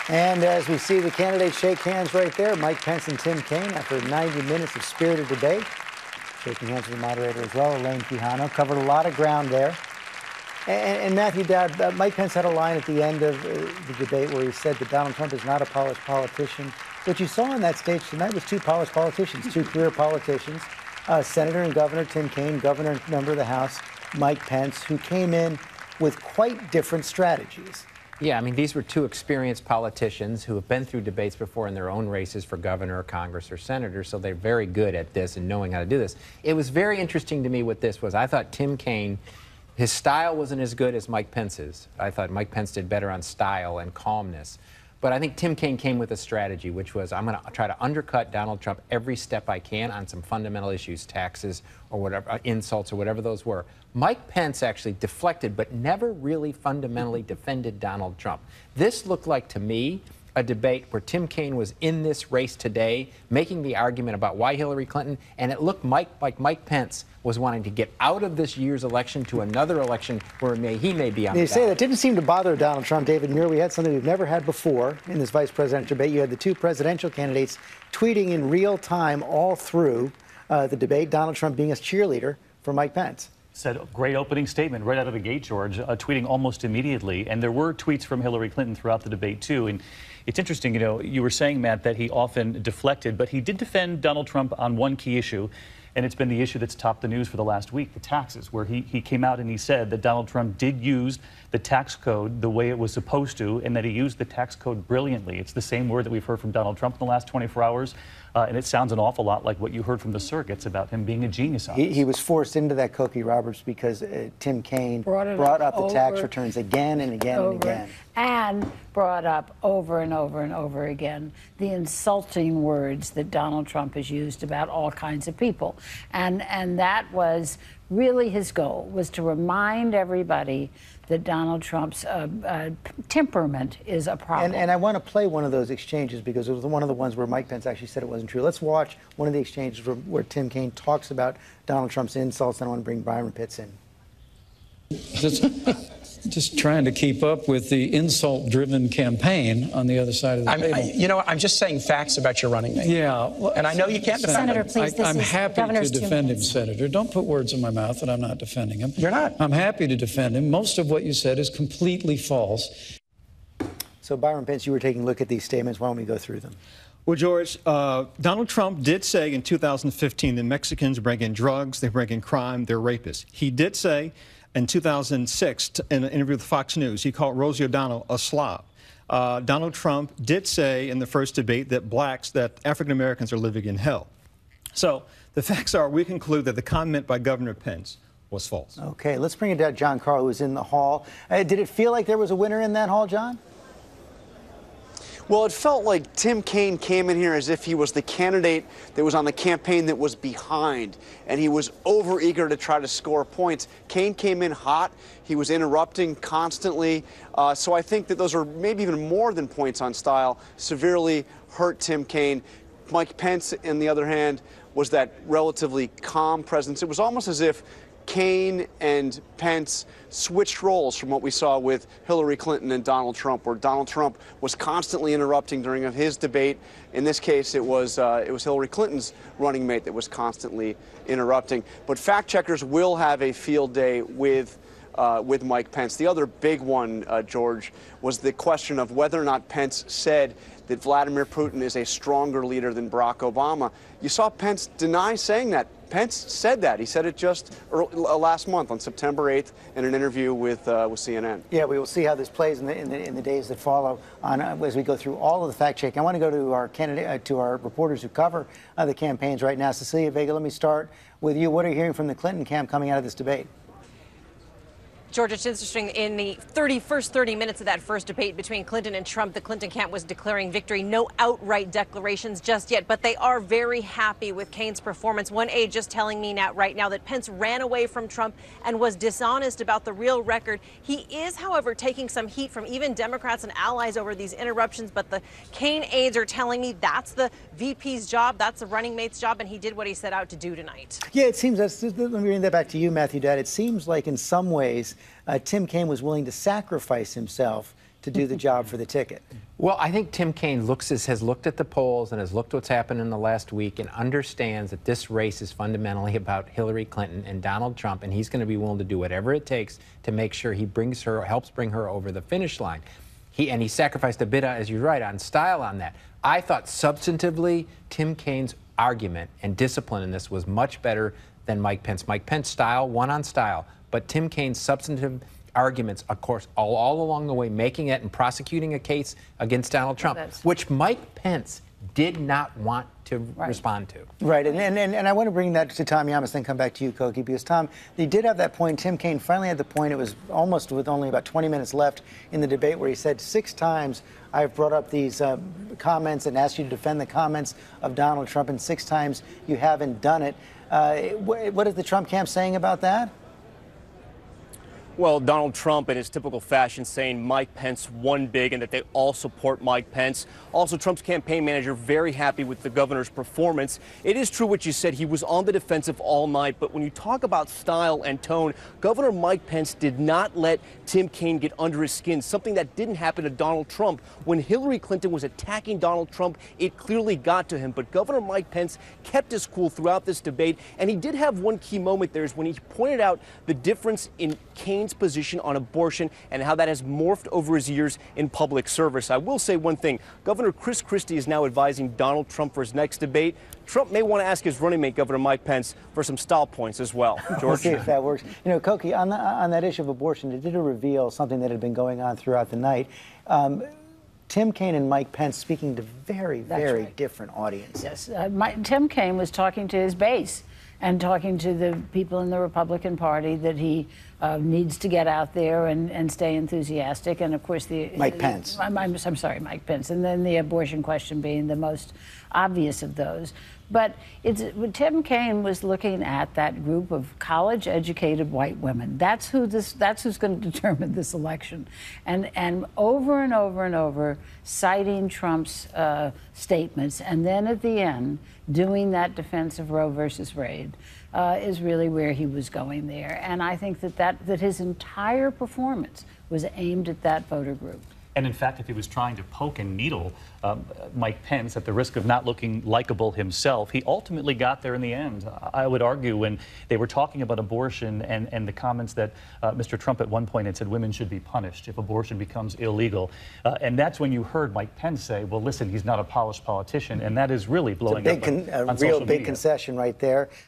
And as we see the candidates shake hands right there, Mike Pence and Tim Kaine, after 90 minutes of spirited debate. Shaking hands with the moderator as well, Elaine Quijano. Covered a lot of ground there. And Matthew Dowd, Mike Pence had a line at the end of the debate where he said that Donald Trump is not a polished politician. What you saw on that stage tonight was two polished politicians, two career politicians, Senator and Governor Tim Kaine, Governor and member of the House Mike Pence, who came in with quite different strategies. Yeah, I mean, these were two experienced politicians who have been through debates before in their own races for governor, or Congress, or senator, so they're very good at this and knowing how to do this. It was very interesting to me what this was. I thought Tim Kaine, his style wasn't as good as Mike Pence's. I thought Mike Pence did better on style and calmness. But I think Tim Kaine came with a strategy, which was, I'm going to try to undercut Donald Trump every step I can on some fundamental issues, taxes or whatever, insults or whatever those were. Mike Pence actually deflected, but never really fundamentally defended Donald Trump. This looked like, to me, a debate where Tim Kaine was in this race today, making the argument about why Hillary Clinton, and it looked like Mike Pence was wanting to get out of this year's election to another election where he may be on the ballot. They say that didn't seem to bother Donald Trump. David Muir, we had something we've never had before in this vice presidential debate. You had the two presidential candidates tweeting in real time all through the debate, Donald Trump being a cheerleader for Mike Pence. Said a great opening statement right out of the gate, George, tweeting almost immediately. And there were tweets from Hillary Clinton throughout the debate, too. And it's interesting, you know, you were saying, Matt, that he often deflected, but he did defend Donald Trump on one key issue. And it's been the issue that's topped the news for the last week, the taxes, where he came out and he said that Donald Trump did use the tax code the way it was supposed to, and that he used the tax code brilliantly. It's the same word that we've heard from Donald Trump in the last 24 hours, and it sounds an awful lot like what you heard from the circuits about him being a genius on it. He was forced into that cookie, Roberts, because Tim Kaine brought up the tax returns again and again and again. And brought up over and over and over again the insulting words that Donald Trump has used about all kinds of people. And that was really his goal, was to remind everybody that Donald Trump's temperament is a problem. And I want to play one of those exchanges because it was one of the ones where Mike Pence actually said it wasn't true. Let's watch one of the exchanges where Tim Kaine talks about Donald Trump's insults, and I want to bring Byron Pitts in. Just trying to keep up with the insult-driven campaign on the other side of the table. You know, I'm just saying facts about your running mate. Yeah. Well, and I know you can't defend Senator, him. please, I'm happy to defend him, Senator. Don't put words in my mouth that I'm not defending him. You're not. I'm happy to defend him. Most of what you said is completely false. So, Byron Pitts, you were taking a look at these statements. Why don't we go through them? Well, George, Donald Trump did say in 2015 that Mexicans bring in drugs, they bring in crime, they're rapists. He did say in 2006, in an interview with Fox News, he called Rosie O'Donnell a slob. Donald Trump did say in the first debate that African Americans are living in hell. So the facts are, we conclude that the comment by Governor Pence was false. Okay, let's bring it down to John Carl, who's in the hall. Did it feel like there was a winner in that hall, John? Well, it felt like Tim Kaine came in here as if he was the candidate that was on the campaign that was behind, and he was overeager to try to score points. Kaine came in hot. He was interrupting constantly. So I think that those are maybe even more than points on style, severely hurt Tim Kaine. Mike Pence, on the other hand, was that relatively calm presence. It was almost as if Kaine and Pence switched roles from what we saw with Hillary Clinton and Donald Trump, where Donald Trump was constantly interrupting during his debate. In this case, it was Hillary Clinton's running mate that was constantly interrupting. But fact checkers will have a field day with Mike Pence. The other big one, George, was the question of whether or not Pence said that Vladimir Putin is a stronger leader than Barack Obama. You saw Pence deny saying that. Pence said that. He said it just last month on September 8th in an interview with CNN. Yeah, we will see how this plays in the days that follow as we go through all of the fact checking. I want to go to our reporters who cover the campaigns right now. Cecilia Vega, let me start with you. What are you hearing from the Clinton camp coming out of this debate? George, it's interesting. In the first 30 minutes of that first debate between Clinton and Trump, the Clinton camp was declaring victory. No outright declarations just yet, but they are very happy with Kaine's performance. One aide just telling me right now that Pence ran away from Trump and was dishonest about the real record. He is, however, taking some heat from even Democrats and allies over these interruptions, but the Kaine aides are telling me that's the VP's job, that's the running mate's job, and he did what he set out to do tonight. Yeah, it seems, let me bring that back to you, Matthew Dad. It seems like in some ways, Tim Kaine was willing to sacrifice himself to do the job for the ticket. Well, I think Tim Kaine has looked at the polls and has looked what's happened in the last week and understands that this race is fundamentally about Hillary Clinton and Donald Trump, and he's going to be willing to do whatever it takes to make sure he helps bring her over the finish line. He sacrificed a bit, as you're right, on style on that. I thought substantively Tim Kaine's argument and discipline in this was much better than Mike Pence. Mike Pence style won on style, but Tim Kaine's substantive arguments, of course, all along the way, making it and prosecuting a case against Donald Trump, which Mike Pence did not want to respond to. Right, and I want to bring that to Tom Llamas, then come back to you, Koki, because Tom, he did have that point. Tim Kaine finally had the point. It was almost with only about 20 minutes left in the debate where he said 6 times, I've brought up these comments and asked you to defend the comments of Donald Trump, and 6 times you haven't done it. What is the Trump camp saying about that? Well, Donald Trump, in his typical fashion, saying Mike Pence won big and that they all support Mike Pence. Also, Trump's campaign manager very happy with the governor's performance. It is true what you said. He was on the defensive all night. But when you talk about style and tone, Governor Mike Pence did not let Tim Kaine get under his skin, something that didn't happen to Donald Trump. When Hillary Clinton was attacking Donald Trump, it clearly got to him. But Governor Mike Pence kept his cool throughout this debate. And he did have one key moment there is when he pointed out the difference in Kaine's position on abortion and how that has morphed over his years in public service. I will say one thing. Governor Chris Christie is now advising Donald Trump for his next debate. Trump may want to ask his running mate, Governor Mike Pence, for some style points as well. George? We'll see if that works. You know, Koki, on that issue of abortion, it did reveal something that had been going on throughout the night. Tim Kaine and Mike Pence speaking to very different audiences. Yes, Tim Kaine was talking to his base and talking to the people in the Republican Party that he needs to get out there and stay enthusiastic. And of course, Mike Pence. I'm sorry, Mike Pence. And then the abortion question being the most obvious of those. But Tim Kaine was looking at that group of college-educated white women. That's who's going to determine this election, and over and over and over citing Trump's statements, and then at the end doing that defense of Roe versus Wade is really where he was going there. And I think that his entire performance was aimed at that voter group. And in fact, if he was trying to poke and needle Mike Pence at the risk of not looking likable himself, he ultimately got there in the end. I would argue when they were talking about abortion and the comments that Mr. Trump at one point had said women should be punished if abortion becomes illegal. And that's when you heard Mike Pence say, well, listen, he's not a polished politician. And that is really blowing up on social media. A real big concession right there.